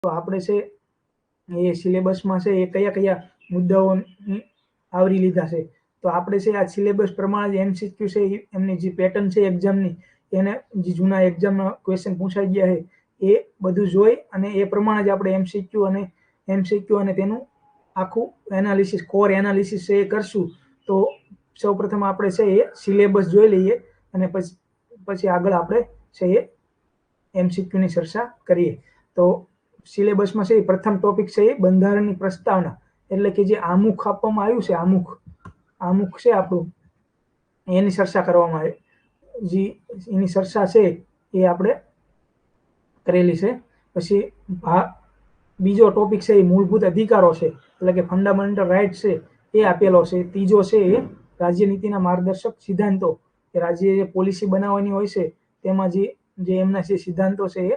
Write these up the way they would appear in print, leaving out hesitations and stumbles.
તો આપણે છે એ સિલેબસમાં છે એ કયા કયા મુદ્દાઓ આવરી લીધા છે. તો આપણે છે આ સિલેબસ પ્રમાણે જે MCQ છે એમની જે પેટર્ન છે એક્ઝામની, એને જે જૂના એક્ઝામના ક્વેશ્ચન પૂછાઈ ગયા છે એ બધું જોઈ અને એ પ્રમાણે જ આપણે MCQ અને તેનું આખું એનાલિસિસ, કોર એનાલિસિસ છે એ કરશું. તો સૌપ્રથમ આપણે છે એ સિલેબસ જોઈ લઈએ અને પછી આગળ આપણે છે એ MCQ ની ચર્ચા કરીએ. તો સિલેબસમાં છે પ્રથમ ટોપિક છે એ બંધારણની પ્રસ્તાવના, એટલે કે જે આમુખ આપવામાં આવ્યું છે, આમુખ છે આપણું, એની ચર્ચા કરવામાં આવે. જે એની ચર્ચા છે એ આપણે કરેલી છે. પછી બીજો ટોપિક છે એ મૂળભૂત અધિકારો છે, એટલે કે ફંડામેન્ટલ રાઇટ છે એ આપેલો છે. ત્રીજો છે એ રાજ્ય નીતિના માર્ગદર્શક સિદ્ધાંતો, કે રાજ્ય જે પોલિસી બનાવવાની હોય છે તેમાં જે એમના જે સિદ્ધાંતો છે એ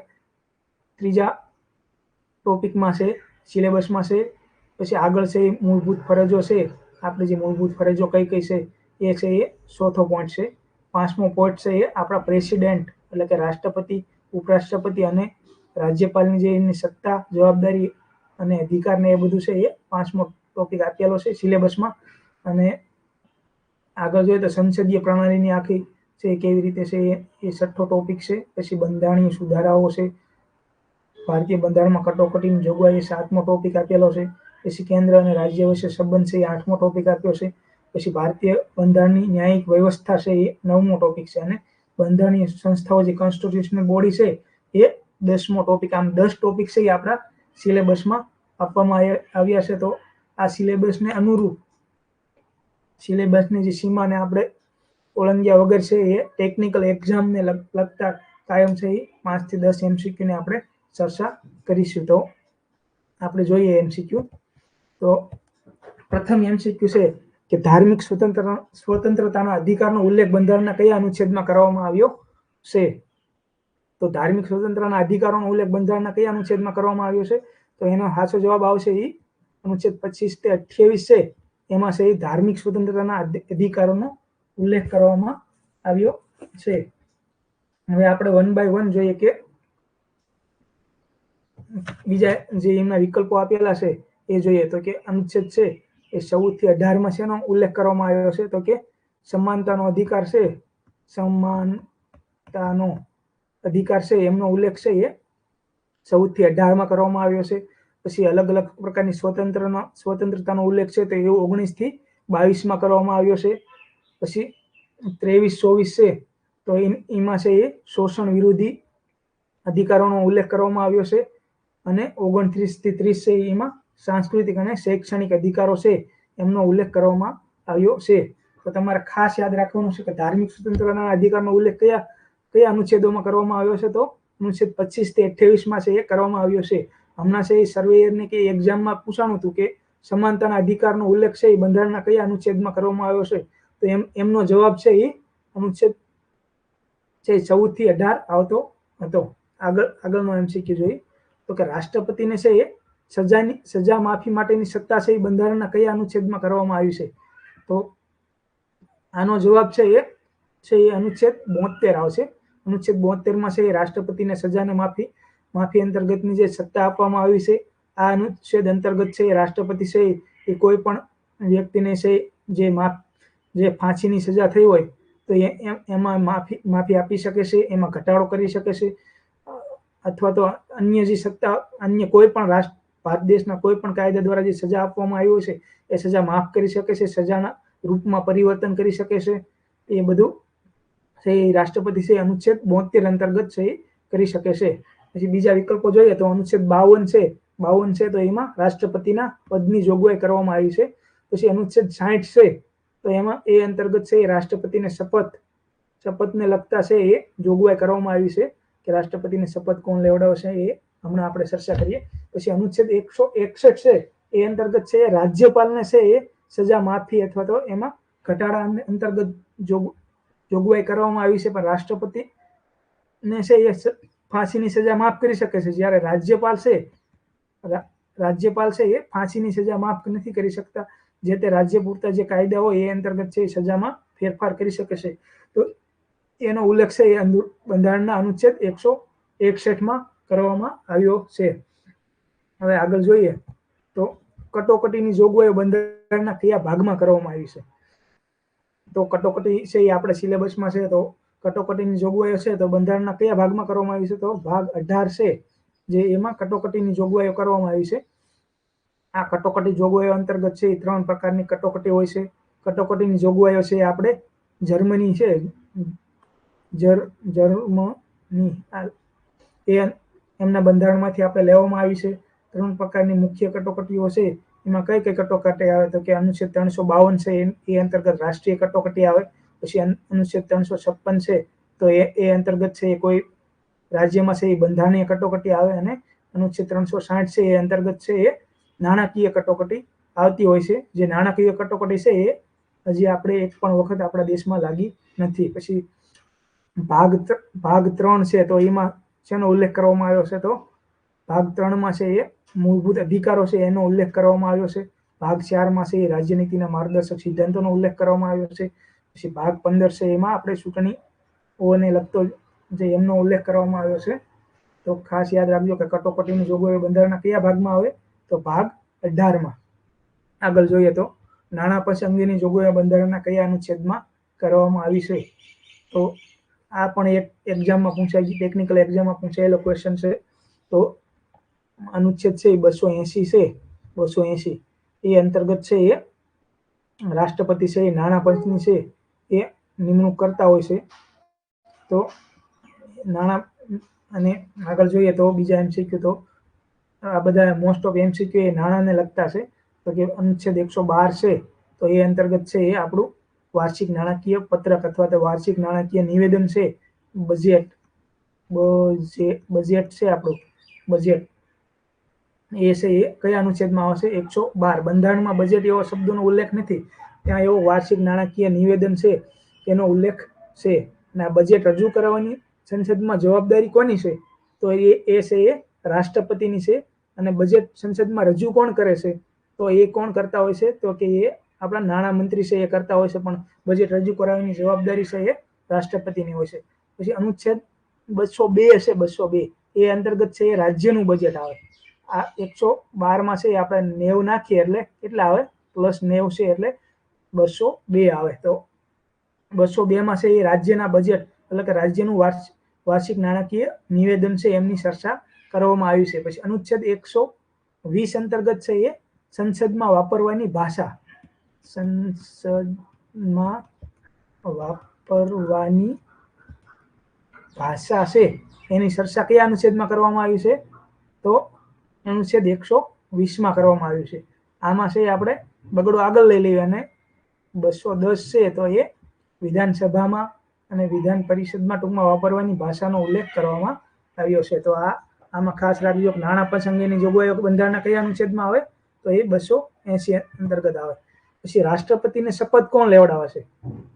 ત્રીજા ટોપિકમાં છે, સિલેબસમાં છે. પછી આગળ છે એ મૂળભૂત ફરજો છે, આપણે જે મૂળભૂત ફરજો કઈ કઈ છે એ છે એ ચોથો પોઈન્ટ છે. પાંચમો પોઈન્ટ છે એ આપણા પ્રેસિડેન્ટ, એટલે કે રાષ્ટ્રપતિ, ઉપરાષ્ટ્રપતિ અને રાજ્યપાલની જે એમની સત્તા, જવાબદારી અને અધિકાર ને એ બધું છે એ પાંચમો ટોપિક આપેલો છે સિલેબસમાં. અને આગળ જોઈએ તો સંસદીય પ્રણાલીની આખી છે કેવી રીતે છે એ છઠ્ઠો ટોપિક છે. પછી બંધારણીય સુધારાઓ છે, ભારતીય બંધારણમાં કટોકટીની જોગવાઈ એ સાતમો ટોપિક આપેલો છે. પછી કેન્દ્ર અને રાજ્ય વચ્ચે સંબંધ છે એ આઠમો ટોપિક આપ્યો છે. પછી ભારતીય બંધારણની ન્યાયિક વ્યવસ્થા છે એ નવમો ટોપિક છે. અને બંધારણીય સંસ્થાઓ જે કોન્સ્ટિટ્યુશનલ બોડી છે એ 10મો ટોપિક. આમ 10 ટોપિક છે એ આપણા સિલેબસમાં આપવામાં આવ્યા છે. તો આ સિલેબસને અનુરૂપ સિલેબસની જે સીમાને આપણે ઓળંગ્યા વગર છે એ ટેકનિકલ એક્ઝામને લગતા કાયમ છે એ 5 થી 10 MCQ ને આપણે ચર્ચા કરીશું. તો આપણે જોઈએ MCQ. તો પ્રથમ MCQ છે કે ધાર્મિક સ્વતંત્રતાના અધિકારનો ઉલ્લેખ બંધારણના કયા અનુચ્છેદમાં કરવામાં આવ્યો છે? તો ધાર્મિક સ્વતંત્રતાના અધિકારોનો ઉલ્લેખ બંધારણના કયા અનુચ્છેદમાં કરવામાં આવ્યો છે? તો એનો સાચો જવાબ આવશે એ અનુચ્છેદ 25 થી 28 છે. એમાં છે એ ધાર્મિક સ્વતંત્રતાના અધિકારોનો ઉલ્લેખ કરવામાં આવ્યો છે. હવે આપણે 1 by 1 જોઈએ કે બીજા જે એમના વિકલ્પો આપેલા છે એ જોઈએ. તો કે અનુચ્છેદ છે એ 14 થી 18માં શેનો ઉલ્લેખ કરવામાં આવ્યો છે? તો કે સમાનતાનો અધિકાર છે, સમાનતાનો અધિકાર છે એમનો ઉલ્લેખ છે એ 14 થી 18માં કરવામાં આવ્યો છે. પછી અલગ અલગ પ્રકારની સ્વતંત્રતાનો ઉલ્લેખ છે તો એ 19 થી 22માં કરવામાં આવ્યો છે. પછી 23-24 છે તો એમાં છે એ શોષણ વિરોધી અધિકારોનો ઉલ્લેખ કરવામાં આવ્યો છે. અને 29 થી 30 છે એમાં સાંસ્કૃતિક અને શૈક્ષણિક અધિકારો છે એમનો ઉલ્લેખ કરવામાં આવ્યો છે. તો તમારે ખાસ યાદ રાખવાનું છે કે ધાર્મિક સ્વતંત્રતાના અધિકારનો ઉલ્લેખ કયા અનુચ્છેદોમાં કરવામાં આવ્યો છે? તો અનુચ્છેદ 25 થી 28માં છે એ કરવામાં આવ્યો છે. હમણાં છે એ સર્વેયરને કે એક્ઝામમાં પૂછાણું હતું કે સમાનતાના અધિકારનો ઉલ્લેખ છે એ બંધારણના કયા અનુચ્છેદમાં કરવામાં આવ્યો છે? તો એમનો જવાબ છે એ અનુચ્છેદ છે 14 થી 18 આવતો હતો. આગળનો MCQ જોઈએ. તો કે રાષ્ટ્રપતિને છે એ સજા માફી માટેની સત્તા છે એ બંધારણના કયા અનુચ્છેદમાં કરવામાં આવી છે? તો આનો જવાબ છે એ અનુચ્છેદ 72 આવશે. અનુચ્છેદ 72માં છે એ રાષ્ટ્રપતિને સજાને માફી અંતર્ગતની જે સત્તા આપવામાં આવી છે. આ અનુચ્છેદ અંતર્ગત છે એ રાષ્ટ્રપતિ છે એ કોઈ પણ વ્યક્તિને છે જે ફાંસીની સજા થઈ હોય તો એમાં માફી આપી શકે છે, એમાં ઘટાડો કરી શકે છે, અથવા તો અન્ય જે સત્તા, અન્ય કોઈ પણ ભારત દેશના કોઈ પણ કાયદા દ્વારા જે સજા આપવામાં આવી છે એ સજા માફ કરી શકે છે, સજાના રૂપમાં પરિવર્તન કરી શકે છે. એ બધું છે એ રાષ્ટ્રપતિ છે અનુચ્છેદ 72 અંતર્ગત છે એ કરી શકે છે. પછી બીજા વિકલ્પો જોઈએ તો અનુચ્છેદ 52 છે તો એમાં રાષ્ટ્રપતિના પદની જોગવાઈ કરવામાં આવી છે. પછી અનુચ્છેદ 60 છે તો એમાં એ અંતર્ગત છે એ રાષ્ટ્રપતિને શપથને લગતા છે એ જોગવાઈ કરવામાં આવી છે કે રાષ્ટ્રપતિને શપથ કોણ લેવડાવશે એ હમણાં આપણે ચર્ચા કરીએ. પછી અનુચ્છેદ 161 છે એ અંતર્ગત છે રાજ્યપાલને છે એ સજા માફી અથવા તો એમાં ઘટાડા અંતર્ગત જોગવાઈ કરવામાં આવી છે, પણ રાષ્ટ્રપતિને છે એ ફાંસીની સજા માફ કરી શકે છે, જ્યારે રાજ્યપાલ છે એ ફાંસીની સજા માફ નથી કરી શકતા. જે તે રાજ્ય પૂરતા જે કાયદા હોય એ અંતર્ગત છે એ સજામાં ફેરફાર કરી શકે છે. તો એનો ઉલ્લેખ છે એ બંધારણના અનુચ્છેદ 161માં કરવામાં આવ્યો છે. હવે આગળ જોઈએ તો કટોકટીની જોગવાઈઓ બંધારણના કયા ભાગમાં કરવામાં આવી છે? તો કટોકટી છે એ આપણે સિલેબસમાં છે, તો કટોકટીની જોગવાઈઓ છે તો બંધારણના કયા ભાગમાં કરવામાં આવી છે? તો ભાગ 18 છે, જે એમાં કટોકટીની જોગવાઈઓ કરવામાં આવી છે. આ કટોકટી જોગવાઈઓ અંતર્ગત છે એ 3 પ્રકારની કટોકટી હોય છે. કટોકટીની જોગવાઈઓ છે આપણે જર્મની છે, જર્મની એ એમના બંધારણમાંથી આપણે લેવામાં આવી છે. 3 પ્રકારની મુખ્ય કટોકટીઓ છે. એમાં કઈ કઈ કટોકટી આવે? તો કે અનુચ્છેદ 352 છે એ અંતર્ગત રાષ્ટ્રીય કટોકટી આવે. પછી અનુચ્છેદ 356 છે તો એ અંતર્ગત છે કોઈ રાજ્યમાં છે એ બંધારણીય કટોકટી આવે. અને અનુચ્છેદ 360 છે એ અંતર્ગત છે એ નાણાકીય કટોકટી આવતી હોય છે. જે નાણાકીય કટોકટી છે એ હજી આપણે એક પણ વખત આપણા દેશમાં લાગી નથી. પછી ભાગ 3 છે તો એમાં શેનો ઉલ્લેખ કરવામાં આવ્યો છે? તો ભાગ 3માં છે એ મૂળભૂત અધિકારો છે એનો ઉલ્લેખ કરવામાં આવ્યો છે. ભાગ 4માં છે એ રાજ્યનીતિના માર્ગદર્શક સિદ્ધાંતોનો ઉલ્લેખ કરવામાં આવ્યો છે. પછી ભાગ 15 છે એમાં આપણે ચૂંટણીઓને લગતો જે એમનો ઉલ્લેખ કરવામાં આવ્યો છે. તો ખાસ યાદ રાખજો કે કટોકટીની જોગવાઈઓ બંધારણના કયા ભાગમાં આવે? તો ભાગ 18માં. આગળ જોઈએ તો નાણાં પંચ અંગેની જોગવાઈઓ બંધારણના કયા અનુચ્છેદમાં કરવામાં આવી છે? તો આ પણ એક એક્ઝામમાં પૂછાય, ટેકનિકલ એક્ઝામમાં પૂછાયેલો ક્વેશ્ચન છે. તો અનુચ્છેદ છે 280 છે, 280 એ અંતર્ગત છે એ રાષ્ટ્રપતિ છે એ નાણાં પંચની છે એ નિમણૂક કરતા હોય છે. તો નાણાં અને આગળ જોઈએ તો બીજા એમસીક્યુ, તો આ બધા મોસ્ટ ઓફ એમસીક્યુ એ નાણાંને લગતા છે. તો કે અનુચ્છેદ 112 છે તો એ અંતર્ગત છે એ આપણું વાર્ષિક નાણાકીય પત્રક અથવા તો વાર્ષિક નાણાકીય નિવેદન છે, બજેટ છે આપણું બજેટ, એ છે એ કયા અનુચ્છેદમાં આવશે? 112. બંધારણમાં બજેટ એવો શબ્દનો ઉલ્લેખ નથી, ત્યાં એવો વાર્ષિક નાણાકીય નિવેદન છે એનો ઉલ્લેખ છે. અને આ બજેટ રજૂ કરવાની સંસદમાં જવાબદારી કોની છે? તો એ છે એ રાષ્ટ્રપતિની છે. અને બજેટ સંસદમાં રજૂ કોણ કરે છે? તો એ કોણ કરતા હોય છે? તો કે એ આપણા નાણામંત્રી છે એ કરતા હોય છે, પણ બજેટ રજૂ કરાવવાની જવાબદારી છે એ રાષ્ટ્રપતિની હોય છે. પછી અનુચ્છેદ 202 છે, 202 એ અંતર્ગત છે એ રાજ્યનું બજેટ આવે. આ 112માં છે આપણે 90 નાખીએ એટલે કેટલા આવે? +90 છે એટલે 202 આવે. તો 202માં છે એ રાજ્યના બજેટ એટલે કે રાજ્યનું વાર્ષિક નાણાકીય નિવેદન છે એમની ચર્ચા કરવામાં આવી છે. પછી અનુચ્છેદ 120 અંતર્ગત છે એ સંસદમાં વાપરવાની ભાષા, સંસદમાં વાપરવાની ભાષા છે એની ચર્ચા કયા અનુચ્છેદમાં કરવામાં આવી છે? તો અનુચ્છેદ 120માં કરવામાં આવ્યું છે. આમાં છે આપણે બગડો આગળ લઈ લઈએ અને 210 છે તો એ વિધાનસભામાં અને વિધાન પરિષદમાં ટૂંકમાં વાપરવાની ભાષાનો ઉલ્લેખ કરવામાં આવ્યો છે. તો આમાં ખાસ રાખજો કે નાણાં પંચ અંગેની જોગવાઈઓ બંધારણના કયા અનુચ્છેદમાં આવે? તો એ 280 અંતર્ગત આવે. પછી રાષ્ટ્રપતિને શપથ કોણ લેવડાવે છે?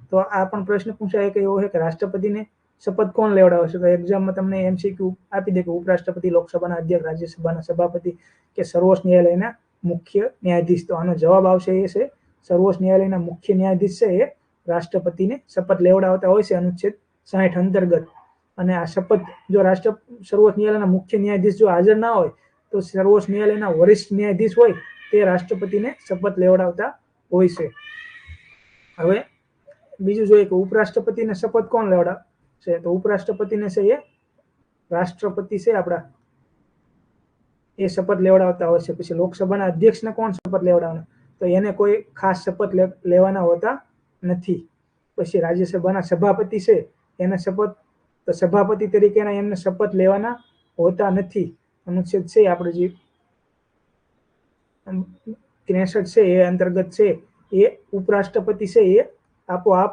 તો આ પણ પ્રશ્ન પૂછાય કે એવો છે કે રાષ્ટ્રપતિને શપથ કોણ લેવડાવે છે? તો એક્ઝામમાં તમને એમસીક્યુ આપી દે કે ઉપરાષ્ટ્રપતિ, લોકસભાના અધ્યક્ષ, રાજ્યસભાના સભાપતિ કે સર્વોચ્ચ ન્યાયાલયના મુખ્ય ન્યાયાધીશ. તો આનો જવાબ આવશે એ છે સર્વોચ્ચ ન્યાયાલયના મુખ્ય ન્યાયાધીશ છે એ રાષ્ટ્રપતિને શપથ લેવડાવતા હોય છે અનુચ્છેદ 60 અંતર્ગત. અને આ શપથ જો સર્વોચ્ચ ન્યાયાલયના મુખ્ય ન્યાયાધીશ જો હાજર ના હોય તો સર્વોચ્ચ ન્યાયાલયના વરિષ્ઠ ન્યાયાધીશ હોય તે રાષ્ટ્રપતિને શપથ લેવડાવતા હોય છે. હવે બીજું જોઈએ કે ઉપરાષ્ટ્રપતિને શપથ કોણ લેવડાવશે? તો ઉપરાષ્ટ્રપતિને છે એ રાષ્ટ્રપતિ છે આપણા એ શપથ લેવડાવતા હોય છે. પછી લોકસભાના અધ્યક્ષને કોણ શપથ લેવડાવવાના? તો એને કોઈ ખાસ શપથ લેવાના હોતા નથી. પછી રાજ્યસભાના સભાપતિ છે એને શપથ, તો સભાપતિ તરીકેના એમને શપથ લેવાના હોતા નથી. અનુચ્છેદ છે આપણે જે 63 છે એ અંતર્ગત છે એ ઉપરાષ્ટ્રપતિ છે એ આપોઆપ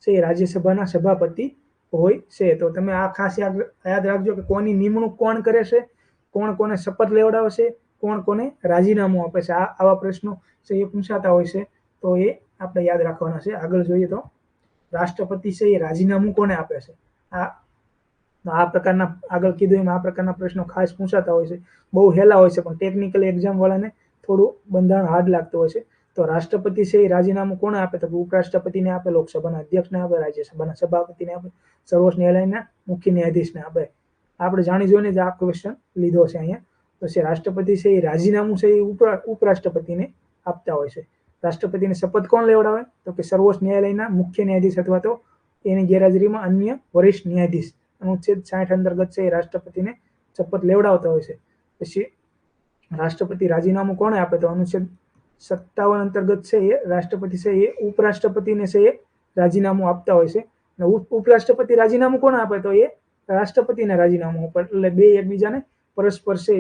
છે એ રાજ્યસભાના સભાપતિ હોય છે. તો તમે આ ખાસ યાદ રાખજો કે કોની નિમણૂક કોણ કરે છે, કોણ કોને શપથ લેવડાવશે, કોણ કોને રાજીનામું આપે છે. આવા પ્રશ્નો છે એ પૂછાતા હોય છે, તો એ આપણે યાદ રાખવાના છે. આગળ જોઈએ તો રાષ્ટ્રપતિ છે એ રાજીનામું કોને આપે છે? આ પ્રકારના આગળ કીધું એમ આ પ્રકારના પ્રશ્નો ખાસ પૂછાતા હોય છે. બહુ હેલા હોય છે પણ ટેકનિકલ એક્ઝામ વાળાને થોડું બંધારણ હાર્ડ લાગતું હોય છે. તો રાષ્ટ્રપતિ છે એ રાજીનામું કોને આપે? તો ઉપરાષ્ટ્રપતિને આપે, લોકસભાના અધ્યક્ષને આપે, રાજ્યસભાના સભાપતિને આપે, સર્વોચ્ચ ન્યાયાલયના મુખ્ય ન્યાયાધીશને આપે. આપણે જાણી જોઈને જ આ ક્વેશ્ચન લીધો છે અહીંયા. પછી રાષ્ટ્રપતિ છે એ રાજીનામું છે એ ઉપરાષ્ટ્રપતિને આપતા હોય છે. રાષ્ટ્રપતિને શપથ કોણ લેવડાવે? તો કે સર્વોચ્ચ ન્યાયાલયના મુખ્ય ન્યાયાધીશ અથવા તો એની ગેરહાજરીમાં અન્ય વરિષ્ઠ ન્યાયાધીશ અનુચ્છેદ 60 અંતર્ગત છે એ રાષ્ટ્રપતિને શપથ લેવડાવતા હોય છે. પછી રાષ્ટ્રપતિ રાજીનામું કોણે આપે? તો અનુચ્છેદ 57 અંતર્ગત છે એ રાષ્ટ્રપતિ છે એ ઉપરાષ્ટ્રપતિને છે એ રાજીનામું આપતા હોય છે. ઉપરાષ્ટ્રપતિ રાજીનામું કોને આપે? તો એ રાષ્ટ્રપતિને રાજીનામું આપે. એટલે બે એકબીજાને પરસ્પર છે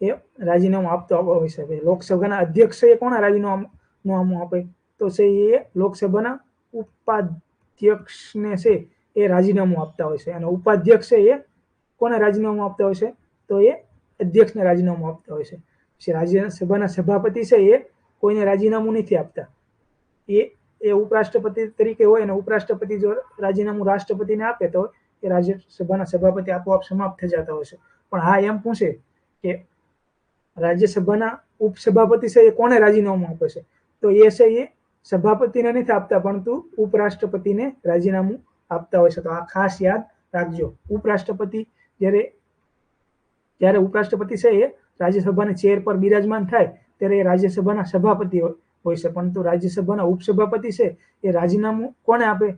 એ રાજીનામું આપતો હોય છે. લોકસભાના અધ્યક્ષ એ કોને રાજીનામું આપે? તો છે એ લોકસભાના ઉપાધ્યક્ષને છે એ રાજીનામું આપતા હોય છે. અને ઉપાધ્યક્ષ છે એ કોને રાજીનામું આપતા હોય છે? તો એ અધ્યક્ષને રાજીનામું આપતા હોય છે. પછી રાજ્યસભાના સભાપતિ છે એ કોઈને રાજીનામું નથી આપતા. એ ઉપરાષ્ટ્રપતિ તરીકે હોય અને ઉપરાષ્ટ્રપતિ જો રાજીનામું રાષ્ટ્રપતિને આપે તો એ રાજ્યસભાના સભાપતિ આપોઆપ સમાપ્ત થઈ જતા હોય છે. પણ હા એમ પૂછે કે રાજ્યસભાના ઉપસભાપતિ છે એ કોને રાજીનામું આપે છે? તો એ છે એ સભાપતિને નથી આપતા પરંતુ ઉપરાષ્ટ્રપતિને રાજીનામું આપતા હોય છે. તો આ ખાસ યાદ રાખજો. ઉપરાષ્ટ્રપતિ જ્યારે ઉપરાષ્ટ્રપતિ છે એ રાજ્યસભાની ચેર પર બિરાજમાન થાય ત્યારે એ રાજ્યસભાના સભાપતિ હોય છે, પરંતુ રાજ્યસભાના ઉપસભાપતિ છે એ રાજીનામું કોને આપે?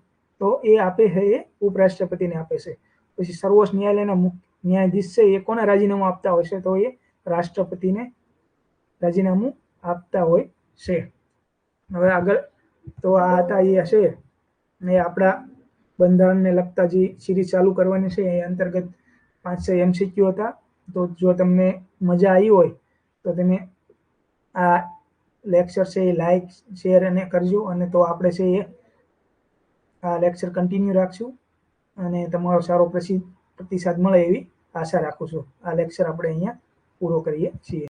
તો એ આપે છે એ ઉપરાષ્ટ્રપતિને આપે છે. પછી સર્વોચ્ચ ન્યાયાલયના ન્યાયાધીશ છે એ કોને રાજીનામું આપતા હોય છે? તો એ રાષ્ટ્રપતિને રાજીનામું આપતા હોય છે. હવે આગળ તો આ હતા એ છે એ આપણા બંધારણને લગતા જે સિરીઝ ચાલુ કરવાની છે એ અંતર્ગત 5-6 MCQ હતા. તો જો તમને મજા આવી હોય તો તમે આ લેક્ચર છે એ લાઈક શેર અને કરજો. અને તો આપણે છે એ આ લેક્ચર કન્ટિન્યુ રાખશું અને તમારો સારો પ્રતિસાદ મળે એવી આશા રાખું છું. આ લેક્ચર આપણે અહીંયા પૂરો કરીએ છીએ.